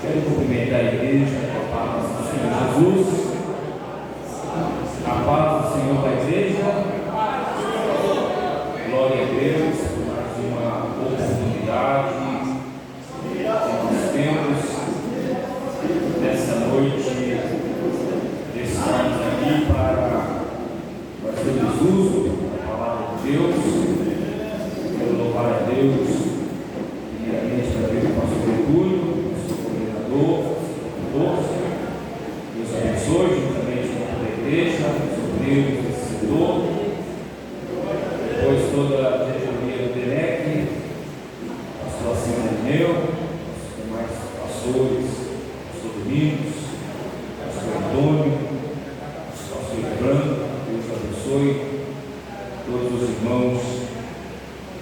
Quero cumprimentar a igreja com a paz do Senhor Jesus, a paz do Senhor da igreja. Glória a Deus por mais uma oportunidade que nós temos nessa noite de estarmos aqui para fazer uso da palavra de Deus. Quero louvar a Deus primeiramente para ver o pastor Túlio, Deus abençoe juntamente com toda a igreja, sobrinho do setor, depois toda a diretoria do DENEC, pastor Silvio, os demais pastores, pastor Domingos, pastor Antônio, pastor Ibrando. Deus abençoe todos os irmãos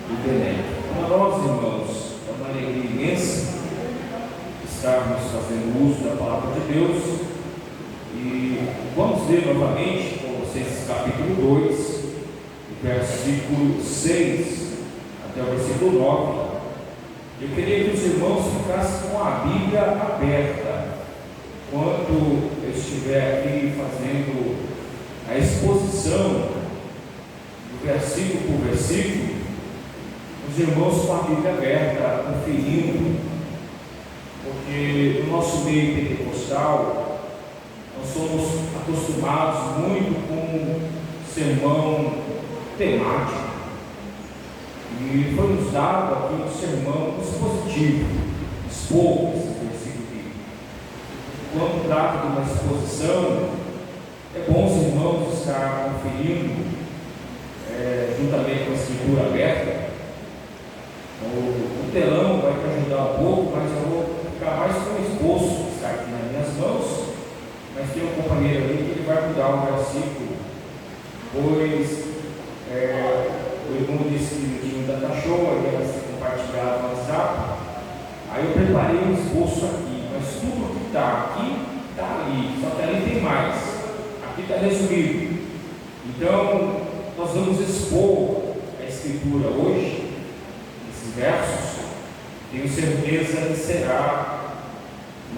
do DENEC. Para nós, irmãos, é uma alegria imensa estarmos fazendo uso da palavra de Deus, e vamos ler novamente com vocês capítulo 2, versículo 6 até o versículo 9. Eu queria que os irmãos ficassem com a Bíblia aberta quando eu estiver aqui fazendo a exposição do versículo por versículo. Os irmãos com a Bíblia aberta, conferindo, porque no nosso meio pentecostal nós somos acostumados muito com sermão temático, e foi nos dado aqui um sermão expositivo, expor esse versículo aqui. Quando trata de uma exposição, é bom os irmãos estar conferindo juntamente com a escritura aberta. O telão vai te ajudar um pouco, mas eu vou ficar mais com o esboço que está aqui nas minhas mãos, mas tem um companheiro ali que ele vai mudar o versículo, pois o irmão disse que o time da cachorra ia ser compartilhado no WhatsApp. Aí eu preparei um esboço aqui, mas tudo que está aqui está ali, só que ali tem mais, aqui está resumido. Então nós vamos expor a escritura hoje, esses versos. Tenho certeza que será um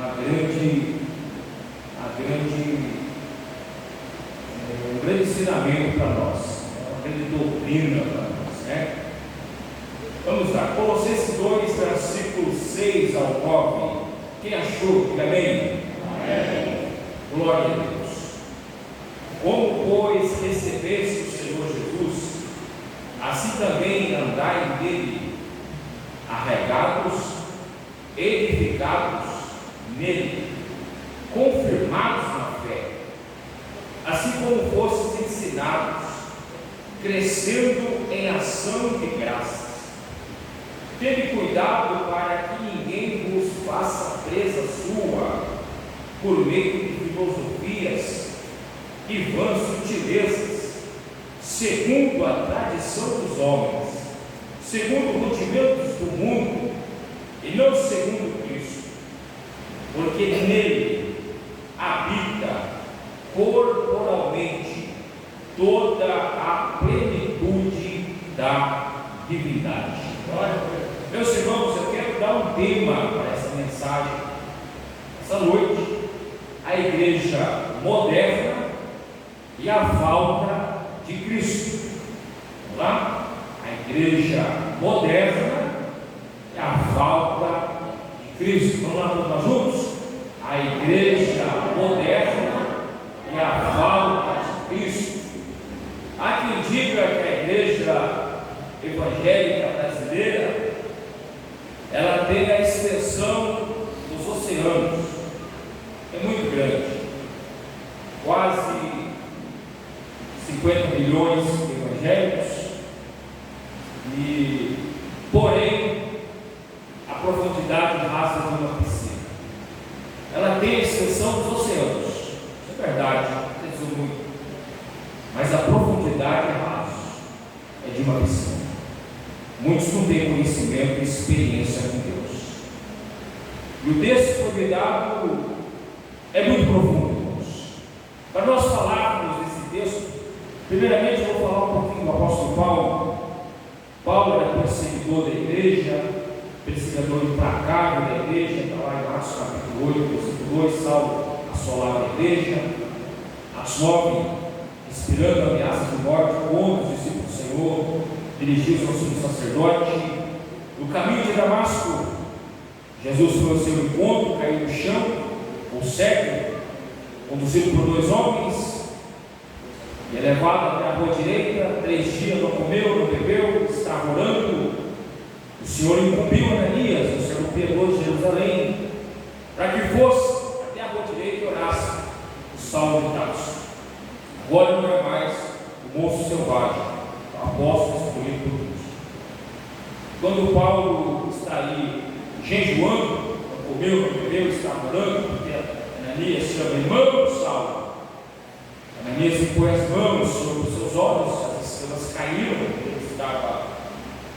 grande ensinamento para nós, uma grande doutrina para nós, né? Vamos lá, Colossenses 2, versículo 6 ao 9. Quem achou? Diga amém. Amém. Glória a Deus. Como, pois, recebeste o Senhor Jesus, assim também andai nele, arraigados, edificados nele, confirmados na fé, assim como fostes ensinados, crescendo em ação de graças. Tende cuidado para que ninguém vos faça presa sua por meio de filosofias e vãs sutilezas, segundo a tradição dos homens, segundo rudimentos do mundo, e não segundo Cristo, porque nele habita corporalmente toda a plenitude da divindade. Meus irmãos, eu quero dar um tema para essa mensagem, essa noite: a igreja moderna e a falta de Cristo. Vamos lá? A igreja moderna e a falta de Cristo. Vamos lá, todos juntos? A igreja moderna e a falta de Cristo. Há quem diga que a igreja evangélica brasileira, ela tem a extensão dos oceanos, é muito grande, quase 50 milhões de evangélicos, e porém a profundidade rasa de uma piscina. Ela tem a extensão dos oceanos, isso é verdade, isso muito, mas a profundidade rasa é de uma piscina. Muitos não têm conhecimento e experiência com Deus. E o texto que foi me dado é muito profundo, irmãos. Para nós falarmos desse texto Primeiramente, eu vou falar um pouquinho do apóstolo Paulo. Paulo era perseguidor da igreja, perseguidor implacável da igreja. Está lá em Atos capítulo 8, versículo 2, Saulo assolava a igreja. Atos 9, inspirando ameaças de morte contra os discípulos do Senhor, dirigiu-se ao sumo sacerdote. No caminho de Damasco, Jesus foi ao seu encontro, caiu no chão, ou cego, conduzido por 2 homens, e é levado até a rua direita. 3 dias não comeu, não bebeu, estava orando. O Senhor incumbiu Ananias, o servo piedoso de Jerusalém, para que fosse até a rua direita e orasse o Saulo de Tarso. Agora não é mais o moço selvagem, o apóstolo escolhido por Deus. Quando Paulo está ali jejuando, não comeu, não bebeu, estava orando, porque Ananias chama irmão do Saulo. Ananias impôs as mãos sobre os seus olhos, as estrelas caíram, ele estava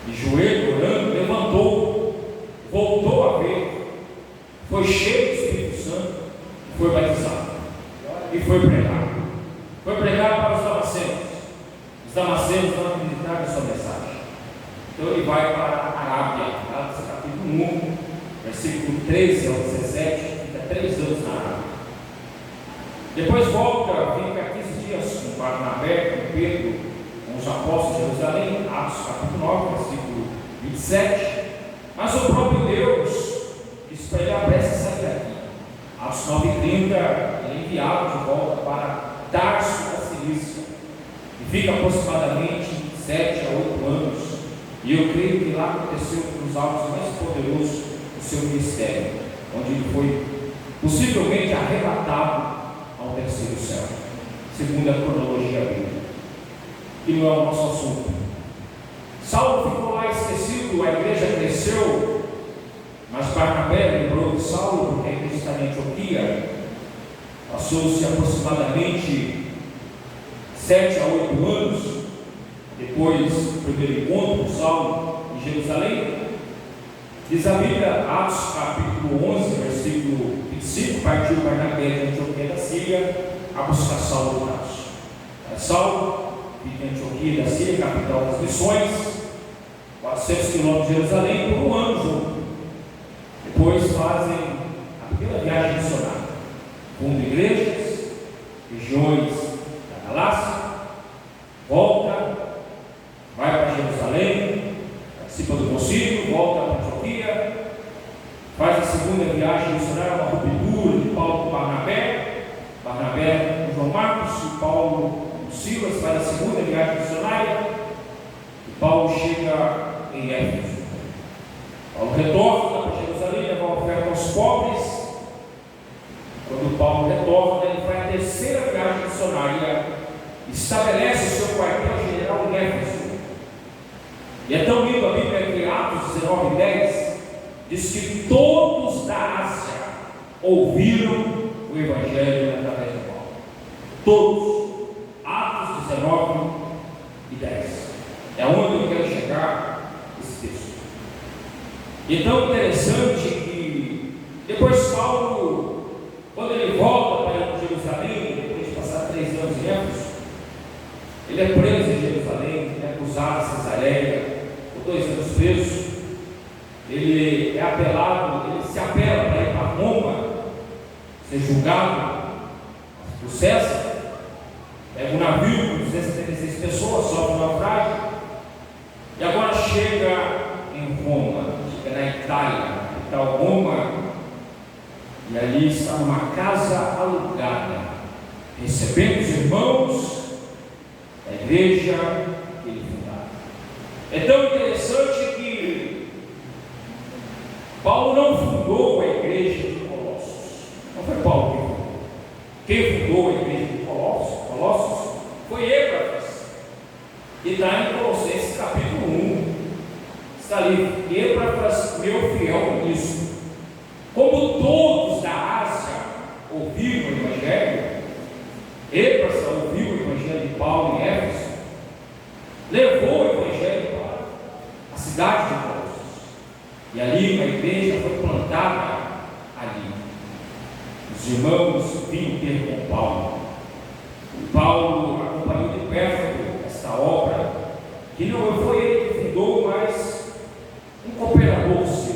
de joelho orando, levantou, voltou a ver, foi cheio do Espírito Santo, foi batizado e foi pregar. Foi pregar para os damascenos. Os damascenos não acreditaram em sua mensagem. Então ele vai para a Arábia, Atos capítulo 1, versículo 13 ao 17, fica 3 anos na Arábia. Depois volta, fica 15 dias com Barnabé, com Pedro, com os apóstolos de Jerusalém, Atos capítulo 9, versículo 27. Mas o próprio Deus disse para ele: apresse sair daqui. Atos 9:30, ele é enviado de volta para Tarso da Cilícia, e fica aproximadamente 7 a 8 anos. E eu creio que lá aconteceu um dos atos mais poderosos do seu ministério, onde ele foi possivelmente arrebatado ao terceiro céu, segundo a cronologia bíblica. E não é o nosso assunto. Saulo ficou lá esquecido, a igreja cresceu, mas Barnabé lembrou de Saulo, porque a igreja está em Antioquia. Passou-se aproximadamente 7 a 8 anos depois do primeiro encontro com Saulo em Jerusalém. Diz a Bíblia, Atos capítulo 11, versículo 25, partiu Barnabé de Antioquia da Síria a buscar Saulo de Tarso. Saulo fica em Antioquia da Síria, capital das missões, 400 quilômetros de Jerusalém, por 1 ano junto. Depois fazem a primeira viagem missionária, fundo igrejas, regiões da Galácia, volta, vai para Jerusalém, participa do concílio, volta para Antioquia, faz a segunda viagem missionária, uma ruptura de Paulo com Barnabé com João Marcos, e Paulo com Silas, faz a segunda viagem missionária, e Paulo chega em Éfeso. Paulo retorna para Jerusalém, leva uma oferta aos pobres. Quando Paulo retorna, ele faz a terceira viagem missionária, estabelece o seu quartel-general em Éfeso. E é tão lindo a Bíblia que Atos 19:10 diz que todos da Ásia ouviram o Evangelho através de Paulo. Todos. Atos 19:10. É onde eu quero chegar esse texto. E é tão interessante que depois Paulo, quando ele volta para Jerusalém, depois de passar 3 anos em Éfeso, ele é preso em Jerusalém, é acusado em Cesareia, por 2 anos preso. Ele é apelado, ele se apela para ir para Roma, ser julgado por César. Pega um navio com 276 pessoas, sofre um naufrágio, e agora chega em Roma, chega na Itália, capital Roma, e ali está numa casa alugada, recebendo os irmãos da igreja que ele fundava. É tão interessante que Paulo não fundou a igreja de Colossos. Não foi Paulo que fundou. Quem fundou a igreja de Colossos foi Epáfras. E está em Colossenses capítulo 1. Está ali, Epáfras, meu fiel ministro. Como todos da Ásia ouviram o Evangelho, Epáfras ouviu o Evangelho de Paulo em Éfeso, levou o Evangelho para a cidade de Colossos. E ali uma igreja foi plantada ali. Os irmãos vinham ter com Paulo. Paulo acompanhou de perto que não foi ele que fundou, mas um cooperador seu,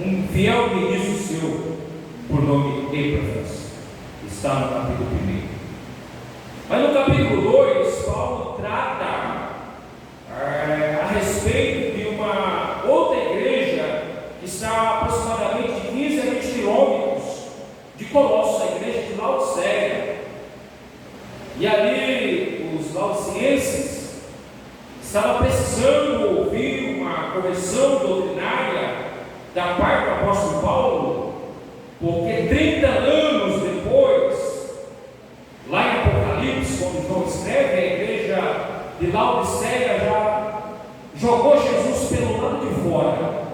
um fiel ministro seu, por nome Epáfras, está no capítulo 1. Mas no capítulo 2, Paulo trata a respeito de uma outra igreja que está aproximadamente de 15 a 20 quilômetros de Colossos, a igreja de Laodiceia. E ali os laodicenses estavam precisando ouvir uma correção doutrinária da parte do apóstolo Paulo, porque 30 anos depois, lá em Apocalipse, quando João escreve, a igreja de Laodiceia já jogou Jesus pelo lado de fora.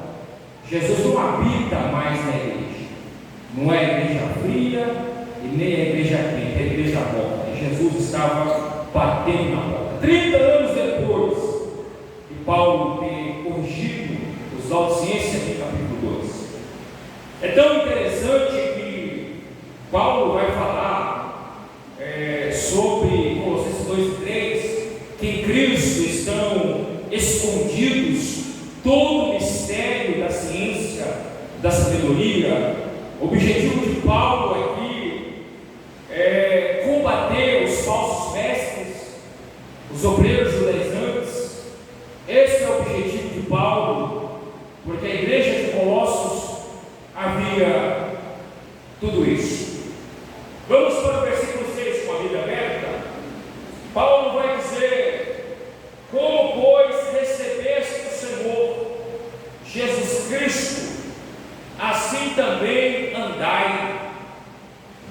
Jesus não habita mais na igreja. Não é a igreja fria e nem a igreja quente, é a igreja morta. E Jesus estava batendo na porta. 30 anos depois de Paulo ter corrigido os laodicenses em capítulo 2. É tão interessante que Paulo vai falar sobre Colossenses 2 e 3, que em Cristo estão escondidos todo o mistério da ciência, da sabedoria. O objetivo de Paulo aqui é combater os falsos mestres, os obreiros judaizantes. Esse é o objetivo de Paulo, porque a igreja de Colossos havia tudo isso. Vamos para o versículo 6 com a Bíblia aberta. Paulo vai dizer: como, pois, recebeste o Senhor Jesus Cristo, assim também andai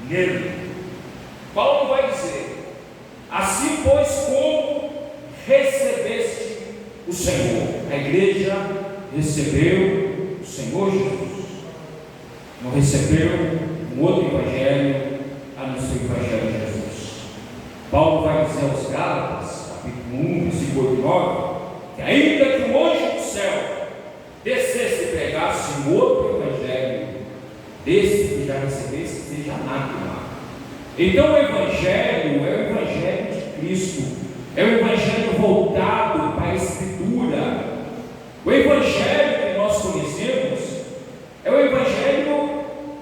nele. Paulo vai dizer: assim, pois, como recebeste o Senhor. A igreja recebeu o Senhor Jesus. Não recebeu um outro evangelho a não ser o evangelho de Jesus. Paulo vai dizer aos Gálatas, capítulo 1, versículo 8 e 9, que ainda que um anjo do céu descesse e pregasse um outro evangelho desse que já recebesse, seja anátema. Então o evangelho é o evangelho de Cristo, é o evangelho voltado para a Escritura. O evangelho que nós conhecemos é o evangelho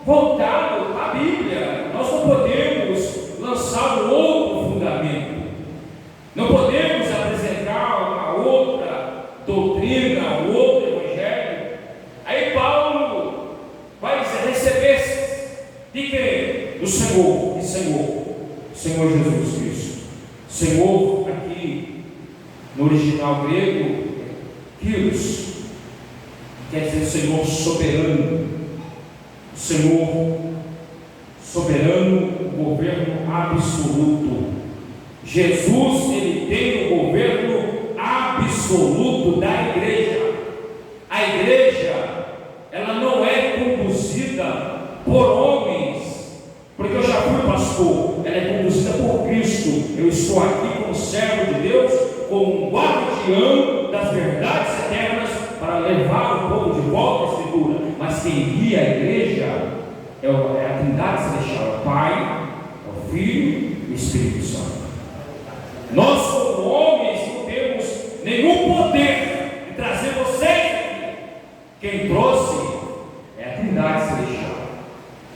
voltado para a Bíblia. Nós não podemos lançar um outro fundamento, não podemos apresentar uma outra doutrina, um outro evangelho. Aí Paulo vai dizer: recebeste de quem? Do Senhor. E Senhor Jesus Cristo. Senhor aqui no original grego, Kyrios, quer dizer Senhor soberano. Senhor soberano, governo absoluto. Jesus, ele tem o governo absoluto da igreja. A igreja, ela não é conduzida por homens, porque eu já fui pastor. Ela é conduzida por Cristo. Eu estou aqui como servo de Deus, como um guardião das verdades eternas, para levar o povo de volta à Escritura. Mas quem guia a igreja é a Trindade Celestial, o Pai, o Filho e o Espírito Santo. Nós, como homens, não temos nenhum poder de trazer vocês aqui. Quem trouxe é a Trindade Celestial.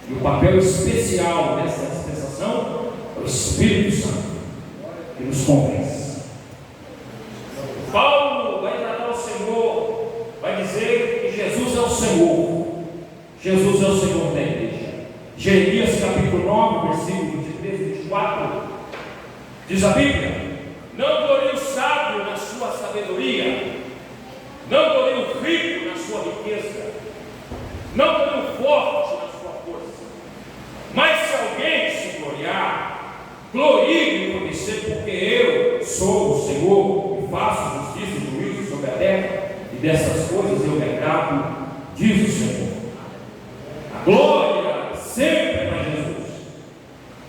E o papel especial dessa dispensação é o Espírito Santo, que nos convence. Paulo vai tratar o Senhor, vai dizer que Jesus é o Senhor. Jesus é o Senhor da igreja. Jeremias capítulo 9, versículo 23 e 24, diz a Bíblia: não glorie o sábio na sua sabedoria, não glorie o rico na sua riqueza, não glorie o forte na sua força. Mas se alguém se gloriar, glorie em conhecer, porque eu sou o Senhor e faço justiça e juízo sobre a terra, e dessas coisas eu me agrado, diz o Senhor. A glória sempre é para Jesus.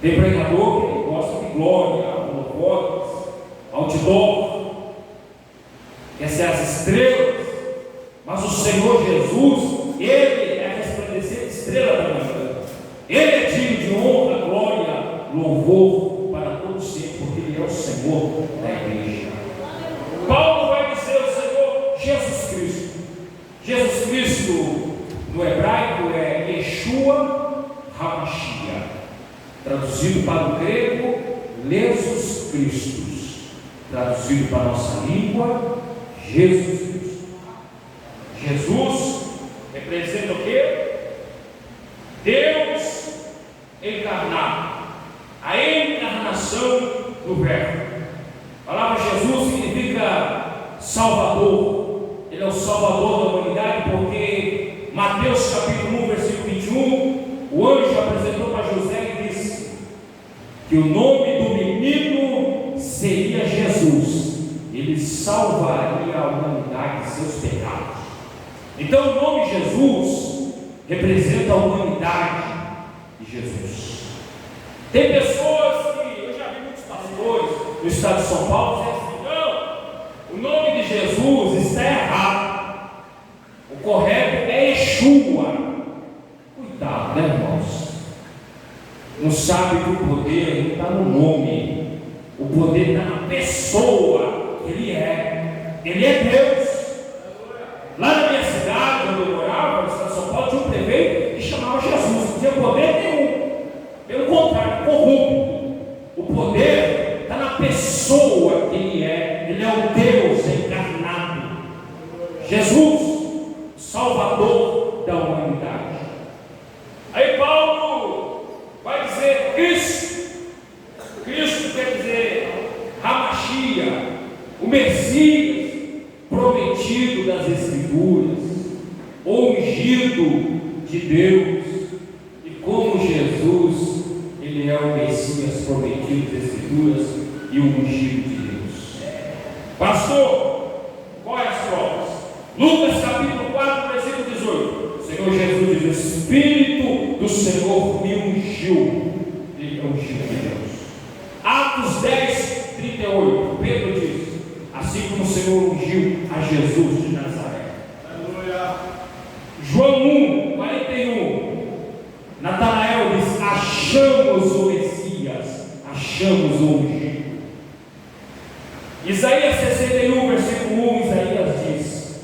Tem pregador que gosta de glória, holofotes, outdoor, quer ser as estrelas, mas o Senhor Jesus, ele é a resplandecente estrela da manhã. Ele é digno de honra, glória, louvor para todos sempre, porque ele é o Senhor da igreja. Paulo Cristo no hebraico é Yeshua HaMashiach, traduzido para o grego, Jesus Christus, traduzido para a nossa língua, Jesus Cristo. Jesus representa o quê? Deus encarnado, a encarnação do Verbo. A palavra Jesus significa Salvador. Ele é o Salvador da humanidade, porque Mateus capítulo 1, versículo 21, o anjo apresentou para José e disse que o nome do menino seria Jesus. Ele salvaria a humanidade de seus pecados. Então o nome Jesus representa a humanidade de Jesus. Tem pessoas que, eu já vi muitos pastores no estado de São Paulo dizendo assim: não, o nome de Jesus está errado, o correto é Yeshua. Cuidado, né, irmãos? Não sabe que o poder não está no nome, o poder está na pessoa que Ele é. Ele é Deus. Lá na minha cidade, onde eu morava, no estado de São Paulo, tinha um prefeito que chamava Jesus, não tinha poder nenhum. Pelo contrário, corrupto. O poder está na pessoa que Ele é. Ele é o Deus encarnado. Jesus, Salvador da humanidade. Aí Paulo vai dizer Cristo. Cristo quer dizer HaMashiach, o Messias prometido das Escrituras, ungido de Deus. E como Jesus, Ele é o Messias prometido das Escrituras e o ungido de Deus. Pastor, quais as provas? Lucas capítulo 4, versículo 18. O Senhor Jesus diz: o Espírito do Senhor me ungiu. Ele é ungido de Deus. Atos 10, 38. Pedro diz: assim como o Senhor ungiu a Jesus de Nazaré. Aleluia. João 1, 41. Natanael diz: achamos o Messias, achamos o ungido. Isaías 61, versículo 1, Isaías diz,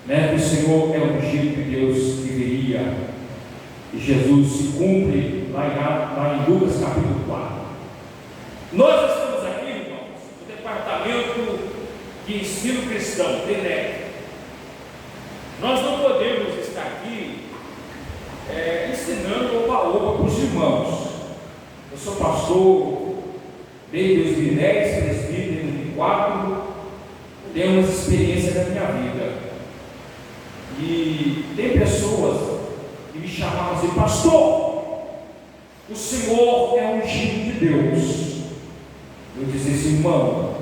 que o Senhor é o ungido de Deus que viria. E Jesus se cumpre lá em Lucas capítulo 4. Nós estamos aqui, irmãos, no departamento de ensino cristão, DENEC. Nós não podemos estar aqui ensinando oba-oba para os irmãos. Eu sou pastor desde 2010, presbítero em 2004, tenho umas experiências da minha vida. E tem pessoas que me chamavam assim: pastor, o Senhor é ungido de Deus. Eu dizia assim: irmão,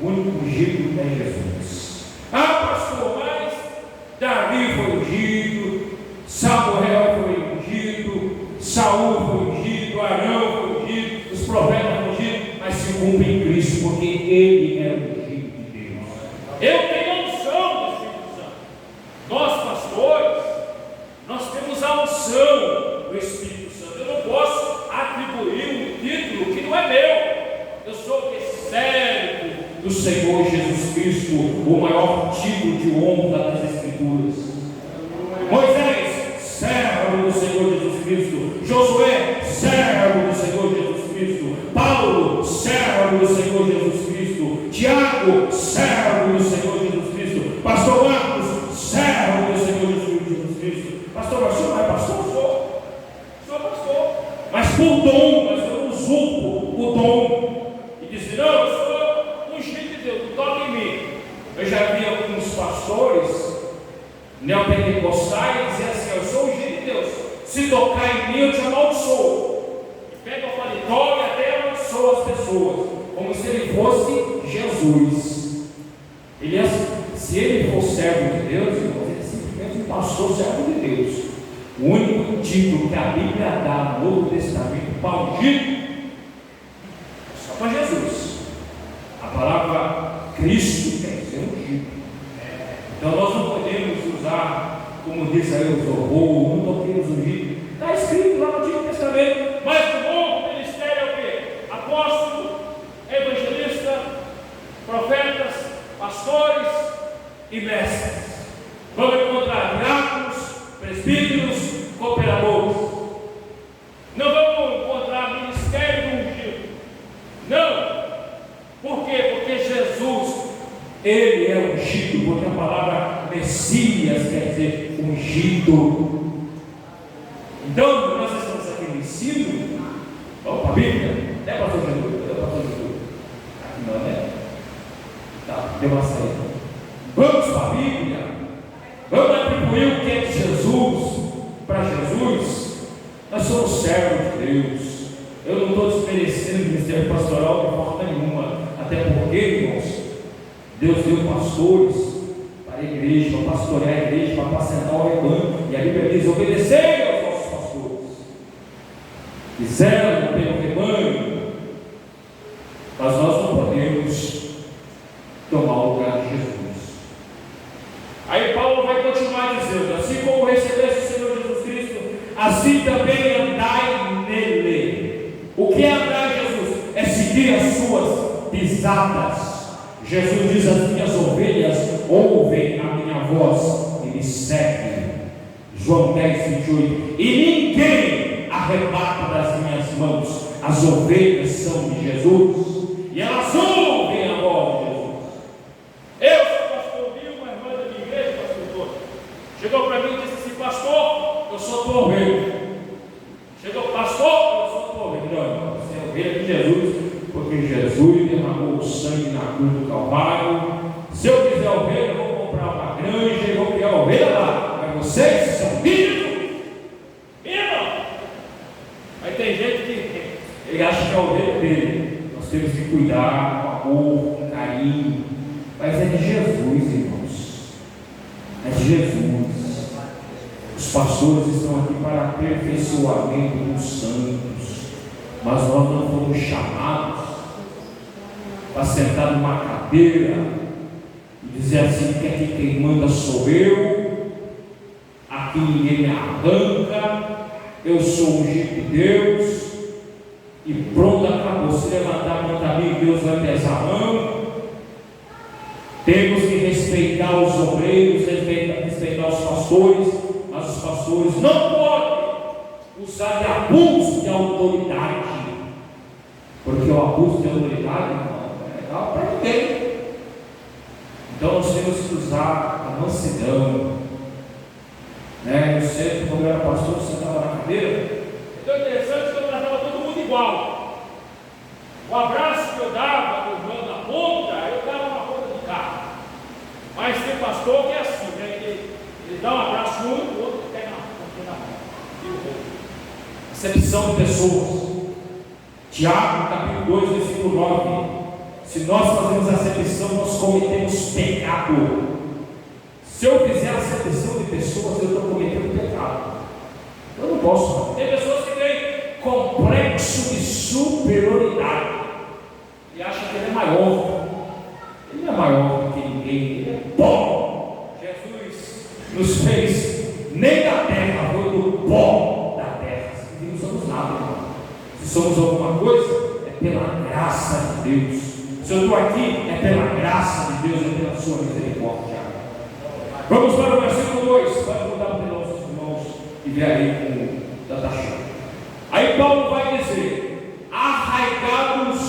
o único ungido é Jesus. Ah, pastor, mas Davi foi ungido, Samuel foi ungido, Saul foi ungido, Arão foi ungido, os profetas foram ungidos, mas se cumpre em Cristo, porque Ele é o ungido de Deus. Eu tenho a unção do Espírito Santo. Nós, pastores, nós temos a unção do Espírito Santo. Eu não posso atribuir um título que não é meu. Eu sou o servo do Senhor Jesus Cristo, o maior título de honra das Escrituras. Moisés, servo do Senhor Jesus Cristo. Josué, servo do Senhor Jesus Cristo. Paulo, servo do Senhor Jesus Cristo. Tiago, servo do Senhor Jesus Cristo. Pastor Marcos, servo do Senhor Jesus Cristo. Pastor, mas o senhor não é pastor? Sou pastor. Mas por dom, mas eu usurpo o dom. E disse: não, eu sou ungido de Deus, toca em mim. Eu já vi alguns pastores neopentecostais dizer assim: eu sou ungido de Deus, se tocar em mim eu te amaldiçoo. E pega o paletó e até amaldiçoa as pessoas, como se ele fosse Jesus. Ele é, se ele for servo de Deus, ele é simplesmente um pastor servo de Deus. O único título que a Bíblia dá no Novo Testamento para ungido é só para Jesus. A palavra Cristo quer dizer ungido. Então nós não podemos usar, como diz aí os horror, não toquemos ungido. Está escrito lá no Antigo Testamento, mas o novo ministério é o quê? Apóstolo, evangelista, profetas, pastores e mestres. Vamos encontrar diáconos, presbíteros cooperadores. Não vamos encontrar ministério do ungido. Não. Por quê? Porque Jesus, Ele é ungido, porque a palavra Messias quer dizer ungido. Então, nós estamos aqui no ensino. Vamos para a Bíblia? Não é pastor Jesus? Aqui não, né? Tá, deu uma saída. Vamos para a Bíblia. Vamos atribuir o que é de Jesus para Jesus. Nós somos servos de Deus. Eu não estou desmerecendo o ministério pastoral de forma nenhuma. Até porque, irmãos, Deus deu pastores para a igreja, para pastorear a igreja, para apacentar o rebanho. E a Bíblia diz: obedecer aos nossos pastores. E zelam pelo rebanho. Mas nós não podemos tomar o lugar de Jesus. Aí Paulo vai continuar dizendo: assim como recebeste o Senhor Jesus Cristo, assim também andai nele. O que é andar em Jesus? É seguir as suas pisadas. Jesus diz: as minhas ovelhas ouvem a minha voz e me seguem. João 10, 28. E ninguém arrebata das minhas mãos. As ovelhas são de Jesus e elas ouvem a voz de Jesus. Eu sou pastor, vi uma irmã da minha igreja, pastor, chegou para mim e disse assim: pastor, eu sou tua ovelha. Chegou: pastor, eu sou tua ovelha. Não, você é ovelha de Jesus, porque Jesus derramou o sangue na cruz do Calvário. Se eu quiser ovelha, eu vou comprar uma granja e vou criar ovelha lá. Mas vocês são filhos. Aí tem gente que ele acha que é a ovelha dele. Nós temos que cuidar com amor, com carinho. Mas é de Jesus, irmãos. É de Jesus. Os pastores estão aqui para aperfeiçoamento dos santos. Mas nós não fomos chamados para sentar numa cadeira e dizer assim: que aqui quem manda sou eu, aqui ninguém me arranca, eu sou ungido de Deus, e pronto, acabou. Se levantar contra mim, Deus vai pesar a mão. Temos que respeitar os obreiros, respeitar os pastores, mas os pastores não podem usar de abuso de autoridade, porque o abuso de autoridade não é legal para ninguém. Então nós temos que usar a mansidão, né? Eu sempre, quando eu era pastor, eu sentava na cadeira. Então é interessante que eu tratava todo mundo igual. O abraço que eu dava, o irmão na ponta, eu dava na ponta de cá. Mas tem pastor que é assim, né? Ele dá um abraço no um, o outro pega na ponta da mão. Acepção de pessoas. Tiago, capítulo 2, versículo 9. Se nós fazemos acepção, nós cometemos pecado. Se eu fizer acepção de pessoas, eu estou cometendo pecado. Eu não posso. Tem pessoas que têm complexo de superioridade e acham que ele é maior. Ele não é maior do que ninguém, ele é pó. Jesus nos fez nem da terra, foi do pó da terra. Se não somos nada, irmão. Se somos alguma coisa, é pela graça de Deus. Se eu estou aqui, é pela graça de Deus, é pela sua misericórdia. Vamos para o versículo 2. Vai mudar para os nossos irmãos que vierem com tanta chave. Aí Paulo vai dizer: arraigados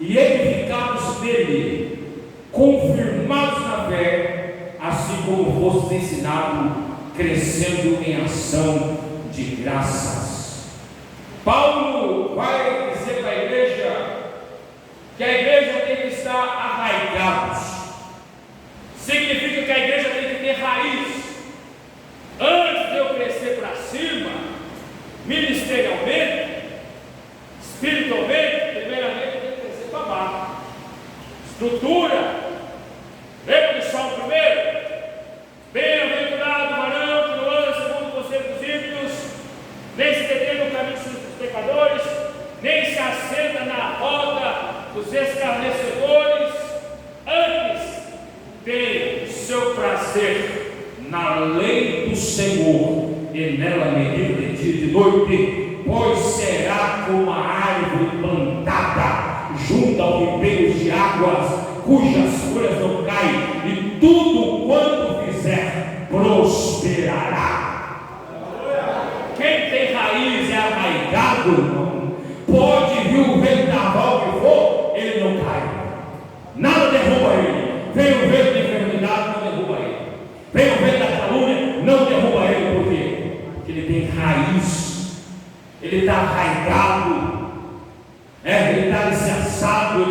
e edificados nele, confirmados na fé, assim como fostes ensinados, crescendo em ação de graças. Paulo vai dizer para a igreja que a igreja tem que estar arraigados. Significa que a igreja tem que ter raiz. Antes de eu crescer para cima, ministerialmente, espiritualmente, primeiramente eu tenho que crescer para baixo. Estrutura. Lembra do Salmo primeiro? Bem-aventurado o varão que não anda segundo o conselho dos ímpios, nem se detém no caminho dos pecadores, nem se assenta na roda dos escarnecedores. Antes tem o seu prazer na lei do Senhor, e nela medita de dia e de noite, pois será como a árvore plantada junto ao ribeiro de águas, cujas folhas não caem, e tudo quanto fizer prosperará. está arraigado, ele está alicerçado,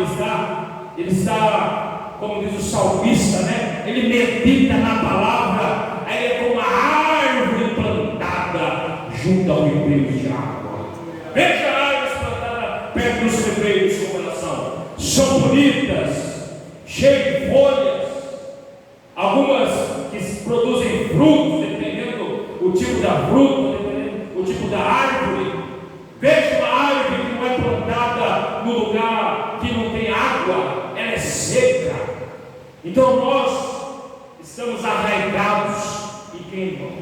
ele está, como diz o salmista, ele medita na palavra, aí é como uma árvore plantada junto ao ribeiro de água. Veja a árvore plantada perto dos ribeiros do coração, são bonitas, cheias de folhas, algumas que produzem frutos, dependendo do tipo da fruta, dependendo do tipo da árvore. Veja uma árvore que não é plantada no lugar que não tem água, ela é seca. Então nós estamos arraigados em quem, irmão?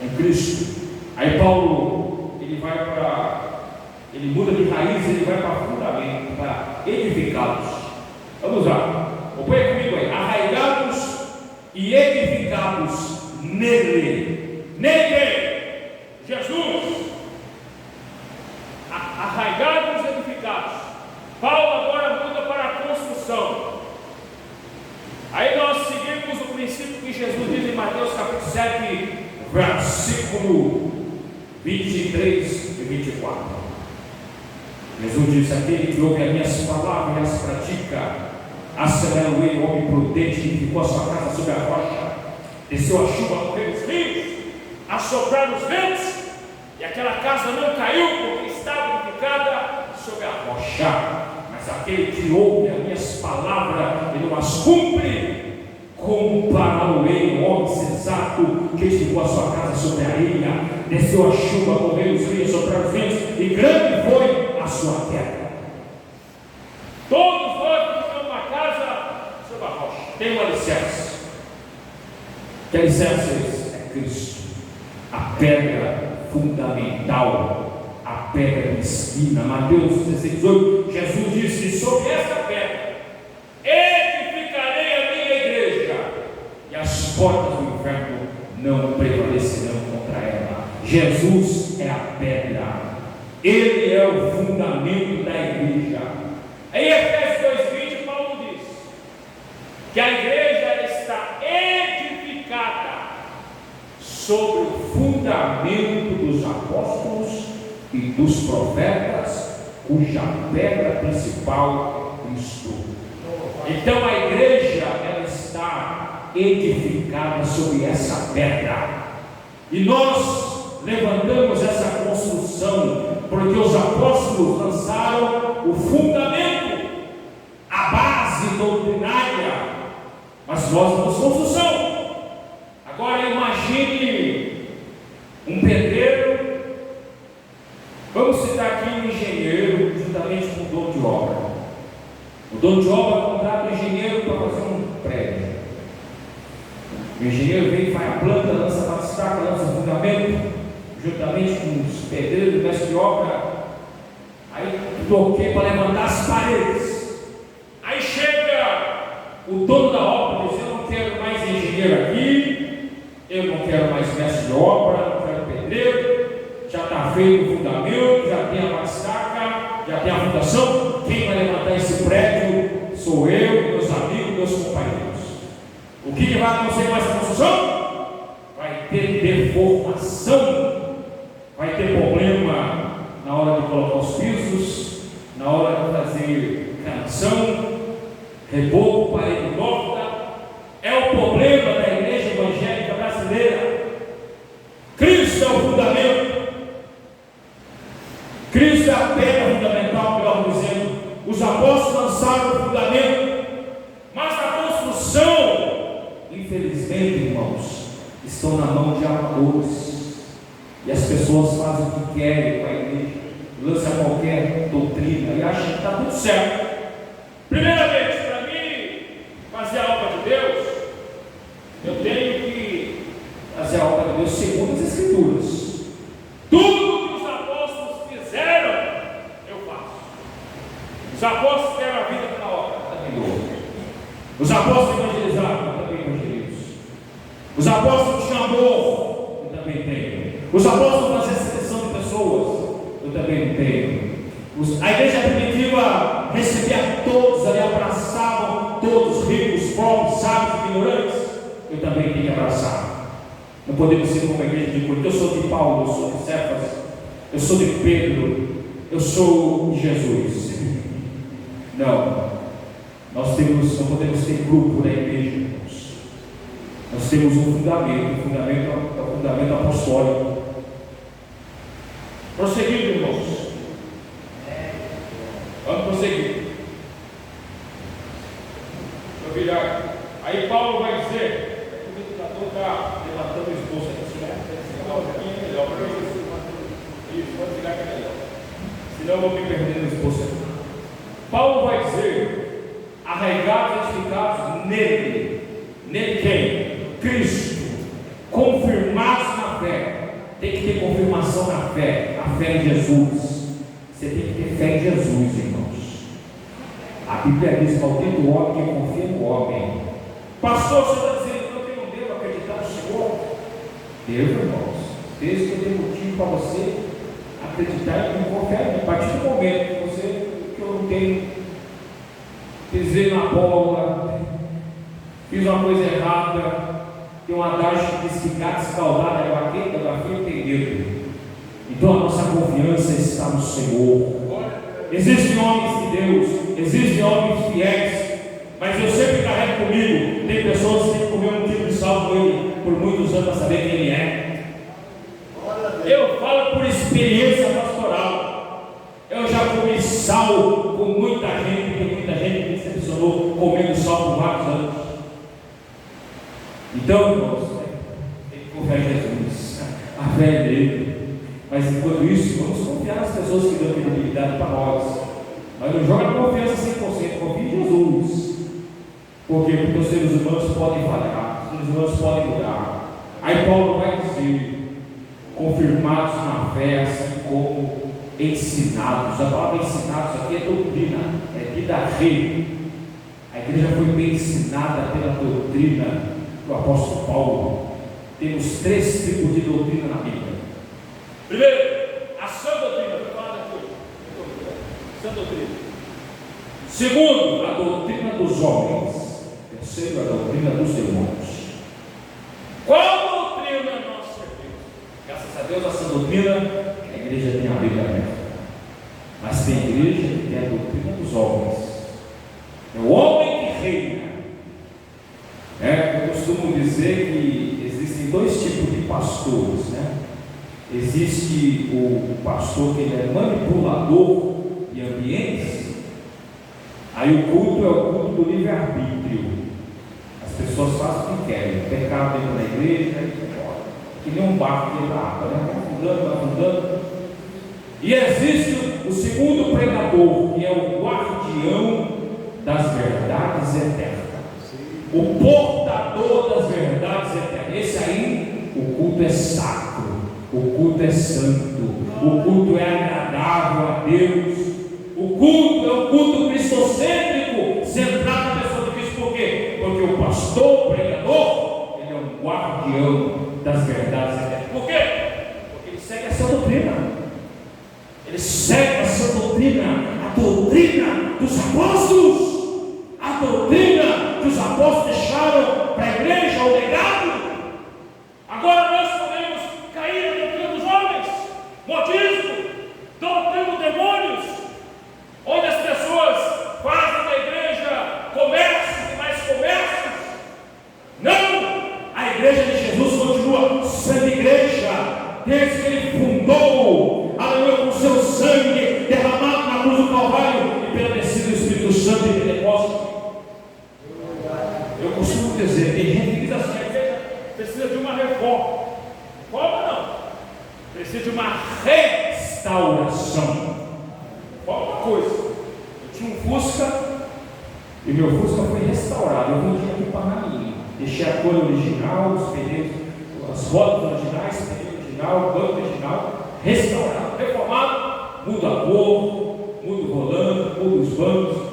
Em Cristo. Aí Paulo, ele muda de raiz, ele vai para fundamento, para edificados. Vamos lá, acompanha comigo aí. Arraigados e edificados nele. Jesus. Arraigados e edificados. Paulo agora muda para a construção. Aí nós seguimos o princípio que Jesus diz em Mateus capítulo 7, versículo 23 e 24. Jesus diz: aquele que ouve as minhas palavras e as pratica, assemelha ele, homem prudente, que edificou a sua casa sobre a rocha. Desceu a chuva, correu os rios, assopraram os ventos, e aquela casa não caiu, porque estava edificada sobre a rocha. Mas aquele que ouve as minhas palavras e não as cumpre, compará-lo-ei, homem sensato, que edificou a sua casa sobre a areia. Desceu a chuva, correu os rios, assopraram os ventos, e grande foi a sua queda. Todos nós que temos uma casa sobre a rocha, tem um alicerce. Que alicerce é Cristo, a pedra fundamental, a pedra de esquina. Mateus 16:8, Jesus disse: sobre esta pedra edificarei a minha igreja, e as portas do inferno não prevalecerão contra ela. Jesus é a pedra, ele é o fundamento da igreja. Em Efésios 2:20, Paulo diz que a igreja está edificada sobre o fundamento dos apóstolos e dos profetas, cuja pedra principal é Cristo. Então a igreja, ela está edificada sobre essa pedra, e nós levantamos essa construção porque os apóstolos lançaram o fundamento, a base doutrinária, mas nós damos construção. Agora imagine um pedreiro, vamos citar aqui um engenheiro, juntamente com o dono de obra. O dono de obra contrata o engenheiro para fazer um prédio. O engenheiro vem, faz a planta, lança a batistaca, lança o fundamento, juntamente com os pedreiros, o mestre de obra. Aí toquei para levantar as paredes. Aí chega o dono da obra e diz: eu não quero mais engenheiro aqui, eu não quero mais mestre de obra, não quero pedreiro, já está feito o fundamento, já tem a batistaca, já tem a fundação. Quem vai levantar esse prédio sou eu, meus amigos, meus companheiros. O que vai acontecer com essa construção? Vai ter deformação, vai ter problema na hora de colocar os pisos, na hora de fazer canação, reboco, parede torta. É o problema da igreja evangélica brasileira. Cristo é o fundamento, Cristo é a pedra fundamental, melhor dizendo. Os apóstolos lançaram o fundamento, mas a construção, infelizmente, irmãos, estão na mão de amadores, e as pessoas fazem o que querem com a igreja, lançam qualquer doutrina e acham que está tudo certo. Primeiramente, para mim fazer a obra de Deus, eu tenho que fazer a obra de Deus segundo as Escrituras. Tudo que os apóstolos fizeram, eu faço. Os apóstolos deram a vida pela obra, também dou. Os apóstolos evangelizaram, eu também evangelizo. Os apóstolos tinham amor, eu também tenho. Os apóstolos faziam seleção de pessoas, eu também tenho. A igreja primitiva recebia todos ali, abraçavam todos, ricos, pobres, sábios, ignorantes. Eu também tenho que abraçar. Não podemos ser como a igreja de Corinto. Eu sou de Paulo, eu sou de Cefas, eu sou de Pedro, eu sou de Jesus. Não, não podemos ter grupo na igreja, irmãos. Nós temos um fundamento, o fundamento é o fundamento apostólico. Prosseguindo, irmãos. Vamos prosseguir. Eu virar. Aí Paulo vai dizer, o meditador está levantando o esboço aqui, né? Aqui é melhor para isso. Isso, pode virar aqui melhor. Senão eu vou me perder no esboço aqui. Paulo vai dizer, arraigados e edificados nele. Nele quem? Cristo. Confirmados na fé. Tem que ter confirmação na fé. A fé em Jesus. Você tem que ter fé em Jesus, irmãos. A Bíblia diz: maldito o homem que confia no homem. Pastor, você está dizendo que eu não devo acreditar no Senhor? Devo, irmãos. Desde que eu tenho motivo para você acreditar e me confiar em mim. A partir do momento que eu não tenho, pisei na bola, fiz uma coisa errada, tem um adágio que diz que gato escaldado é vaqueiro, da filha tem medo. Então a nossa confiança está no Senhor. Existem homens de Deus, existem homens fiéis, mas eu sempre carrego comigo. Tem pessoas que têm que comer um tipo de sal com ele por muitos anos para saber quem ele é. Eu falo por experiência pastoral. Eu já comi sal com muita gente, porque muita gente me decepcionou comendo sal por vários anos. Então, irmãos, tem que confiar em Jesus, a fé é dele. Mas enquanto isso, vamos confiar nas pessoas que dão credibilidade para nós. Mas não joga a confiança 100%, confia em Jesus. Por quê? Porque os seres humanos podem falhar, os seres humanos podem mudar. Aí Paulo vai dizer: confirmados na fé, assim como ensinados. A palavra ensinados aqui é doutrina, é vida rei. A igreja foi bem ensinada pela doutrina do apóstolo Paulo. Temos 3 tipos de doutrina na Bíblia. Primeiro, a sã doutrina. Sã doutrina. Segundo, a doutrina dos homens. Terceiro, a doutrina dos demônios. Qual doutrina nós servimos? Graças a Deus, a sã doutrina, a igreja tem a Bíblia aberta. Mas tem igreja que tem a doutrina dos homens. É o homem que reina. Eu costumo dizer que existem 2 tipos de pastores, né? Existe o pastor que ele é manipulador de ambientes. Aí o culto é o culto do livre-arbítrio. As pessoas fazem o que querem. O pecado entra na igreja e embora. Que nem um barco que entra na água, né? Vai afundando. E existe o segundo pregador, que é o guardião das verdades eternas. O portador das verdades eternas. Esse aí, o culto é sacro. O culto é santo, o culto é agradável a Deus, o culto é um culto cristocêntrico, centrado na pessoa de Cristo. Por quê? Porque o pastor, o pregador, ele é um guardião das verdades eternas. Por quê? Porque ele segue essa doutrina, ele segue essa doutrina, a doutrina dos apóstolos, a doutrina que os apóstolos deixaram para a igreja, o legado. Agora nós podemos cair na doutrina dos homens, modismo, doutrina dos demônios, onde as pessoas fazem da igreja comércio e mais comércio. Não! A igreja de Jesus continua sendo igreja, desde que ele fundou, aleluia, com seu sangue derramado na cruz do Calvário e pela descida do Espírito Santo em Pentecostes. Eu costumo dizer, tem gente que diz assim: a igreja precisa de uma reforma. Reforma não, precisa de uma restauração. Qual uma coisa? Eu tinha um Fusca e meu Fusca foi restaurado. Eu vendi aqui para Paranaí, deixei a cor original, os pneus, as rodas originais, pneu original, banco original, restaurado, reformado, muda a cor, muda o volante, muda os bancos.